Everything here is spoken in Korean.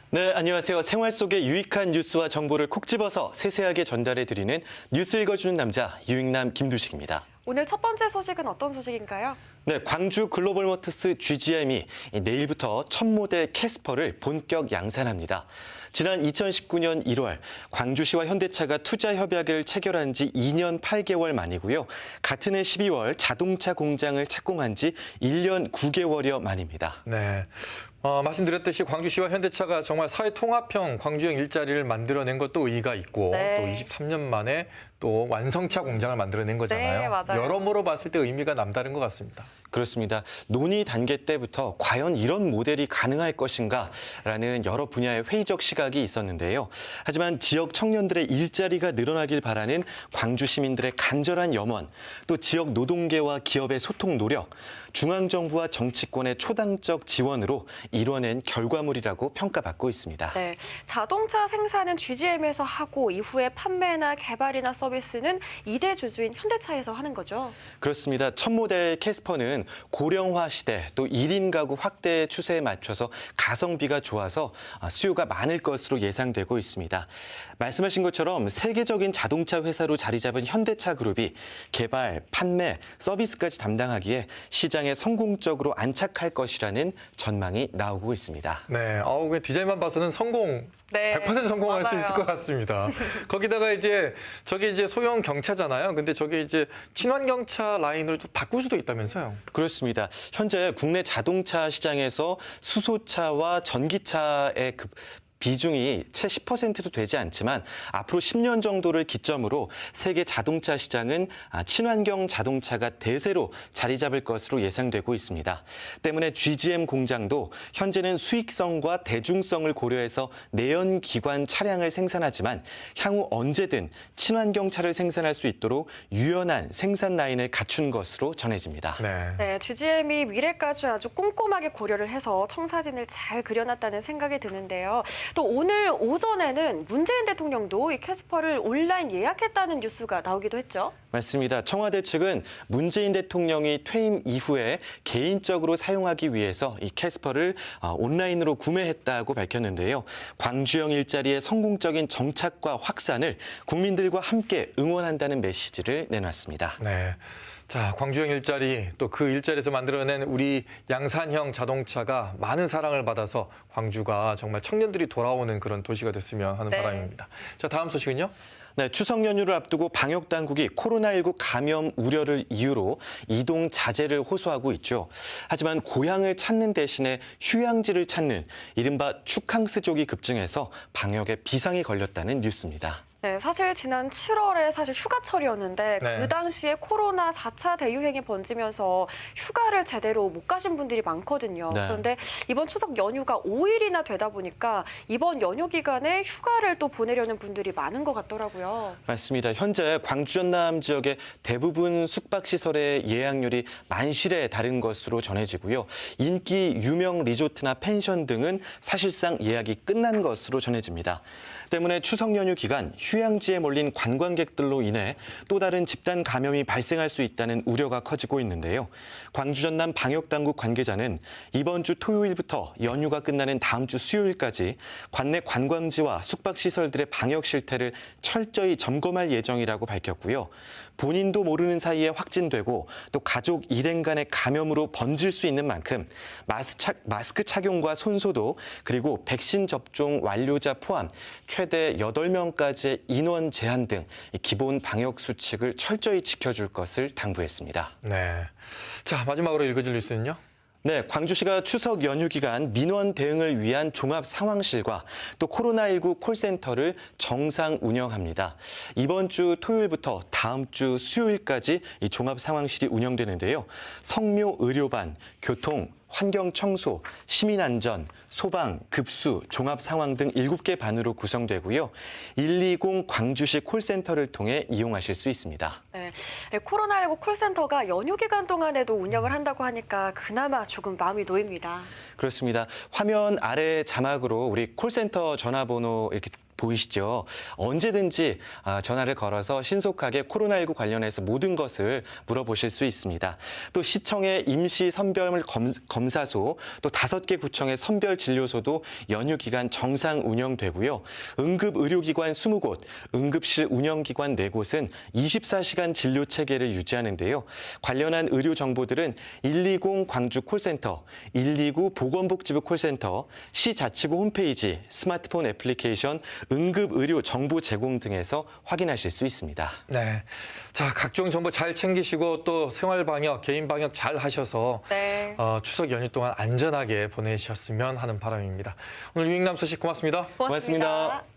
네, 안녕하세요. 생활 속의 유익한 뉴스와 정보를 콕 집어서 세세하게 전달해드리는 뉴스 읽어주는 남자 유익남 김두식입니다. 오늘 첫 번째 소식은 어떤 소식인가요? 네, 광주 글로벌모터스 GGM이 내일부터 첫 모델 캐스퍼를 본격 양산합니다. 지난 2019년 1월 광주시와 현대차가 투자 협약을 체결한 지 2년 8개월 만이고요. 같은 해 12월 자동차 공장을 착공한 지 1년 9개월여 만입니다. 네. 말씀드렸듯이 광주시와 현대차가 정말 사회통합형 광주형 일자리를 만들어낸 것도 의의가 있고 네. 또 23년 만에 또 완성차 공장을 만들어낸 거잖아요. 네, 맞아요. 여러모로 봤을 때 의미가 남다른 것 같습니다. 그렇습니다. 논의 단계 때부터 과연 이런 모델이 가능할 것인가라는 여러 분야의 회의적 시각이 있었는데요. 하지만 지역 청년들의 일자리가 늘어나길 바라는 광주 시민들의 간절한 염원, 또 지역 노동계와 기업의 소통 노력, 중앙정부와 정치권의 초당적 지원으로 이뤄낸 결과물이라고 평가받고 있습니다. 네, 자동차 생산은 GGM에서 하고 이후에 판매나 개발이나 서비스는 2대 주주인 현대차에서 하는 거죠. 그렇습니다. 첫 모델 캐스퍼는 고령화 시대 또 1인 가구 확대 추세에 맞춰서 가성비가 좋아서 수요가 많을 것으로 예상되고 있습니다. 말씀하신 것처럼 세계적인 자동차 회사로 자리 잡은 현대차 그룹이 개발, 판매, 서비스까지 담당하기에 시장에 성공적으로 안착할 것이라는 전망이 나오고 있습니다. 네. 그 디자인만 봐서는 네, 100% 성공할 수 맞아요. 있을 것 같습니다. 거기다가 저게 소형 경차잖아요. 근데 저게 친환경차 라인으로 좀 바꿀 수도 있다면서요. 그렇습니다. 현재 국내 자동차 시장에서 수소차와 전기차의 비중이 채 10%도 되지 않지만 앞으로 10년 정도를 기점으로 세계 자동차 시장은 친환경 자동차가 대세로 자리 잡을 것으로 예상되고 있습니다. 때문에 GGM 공장도 현재는 수익성과 대중성을 고려해서 내연기관 차량을 생산하지만 향후 언제든 친환경 차를 생산할 수 있도록 유연한 생산 라인을 갖춘 것으로 전해집니다. 네, GGM이 미래까지 아주 꼼꼼하게 고려를 해서 청사진을 잘 그려놨다는 생각이 드는데요. 또 오늘 오전에는 문재인 대통령도 이 캐스퍼를 온라인 예약했다는 뉴스가 나오기도 했죠. 맞습니다. 청와대 측은 문재인 대통령이 퇴임 이후에 개인적으로 사용하기 위해서 이 캐스퍼를 온라인으로 구매했다고 밝혔는데요. 광주형 일자리의 성공적인 정착과 확산을 국민들과 함께 응원한다는 메시지를 내놨습니다. 네. 자, 광주형 일자리, 또 그 일자리에서 만들어낸 우리 양산형 자동차가 많은 사랑을 받아서 광주가 정말 청년들이 돌아오는 그런 도시가 됐으면 하는 네. 바람입니다. 자, 다음 소식은요? 네, 추석 연휴를 앞두고 방역 당국이 코로나19 감염 우려를 이유로 이동 자제를 호소하고 있죠. 하지만 고향을 찾는 대신에 휴양지를 찾는 이른바 축캉스족이 급증해서 방역에 비상이 걸렸다는 뉴스입니다. 네, 사실 지난 7월에 휴가철이었는데 네. 그 당시에 코로나 4차 대유행이 번지면서 휴가를 제대로 못 가신 분들이 많거든요. 네. 그런데 이번 추석 연휴가 5일이나 되다 보니까 이번 연휴 기간에 휴가를 또 보내려는 분들이 많은 것 같더라고요. 맞습니다. 현재 광주 전남 지역의 대부분 숙박시설의 예약률이 만실에 달한 것으로 전해지고요. 인기 유명 리조트나 펜션 등은 사실상 예약이 끝난 것으로 전해집니다. 때문에 추석 연휴 기간 휴양지에 몰린 관광객들로 인해 또 다른 집단 감염이 발생할 수 있다는 우려가 커지고 있는데요. 광주 전남 방역당국 관계자는 이번 주 토요일부터 연휴가 끝나는 다음 주 수요일까지 관내 관광지와 숙박시설들의 방역 실태를 철저히 점검할 예정이라고 밝혔고요. 본인도 모르는 사이에 확진되고 또 가족 일행 간의 감염으로 번질 수 있는 만큼 마스크 착용과 손소독 그리고 백신 접종 완료자 포함 최대 8명까지의 인원 제한 등 기본 방역 수칙을 철저히 지켜줄 것을 당부했습니다. 네. 자, 마지막으로 읽어줄 뉴스는요? 네, 광주시가 추석 연휴 기간 민원 대응을 위한 종합 상황실과 또 코로나19 콜센터를 정상 운영합니다. 이번 주 토요일부터 다음 주 수요일까지 이 종합 상황실이 운영되는데요. 성묘 의료반, 교통, 환경 청소, 시민 안전, 소방, 급수, 종합 상황 등 7개 반으로 구성되고요. 120 광주시 콜센터를 통해 이용하실 수 있습니다. 네, 코로나19 콜센터가 연휴 기간 동안에도 운영을 한다고 하니까 그나마 조금 마음이 놓입니다. 그렇습니다. 화면 아래 자막으로 우리 콜센터 전화번호 이렇게 보이시죠? 언제든지 전화를 걸어서 신속하게 코로나19 관련해서 모든 것을 물어보실 수 있습니다. 또 시청의 임시 선별 검사소, 또 5개 구청의 선별 진료소도 연휴 기간 정상 운영되고요. 응급의료기관 20곳, 응급실 운영기관 4곳은 24시간 진료 체계를 유지하는데요. 관련한 의료 정보들은 120 광주 콜센터, 129 보건복지부 콜센터, 시자치구 홈페이지, 스마트폰 애플리케이션, 응급의료 정보 제공 등에서 확인하실 수 있습니다. 네. 자, 각종 정보 잘 챙기시고 또 생활 방역, 개인 방역 잘 하셔서 네. 추석 연휴 동안 안전하게 보내셨으면 하는 바람입니다. 오늘 유익남 소식 고맙습니다. 고맙습니다.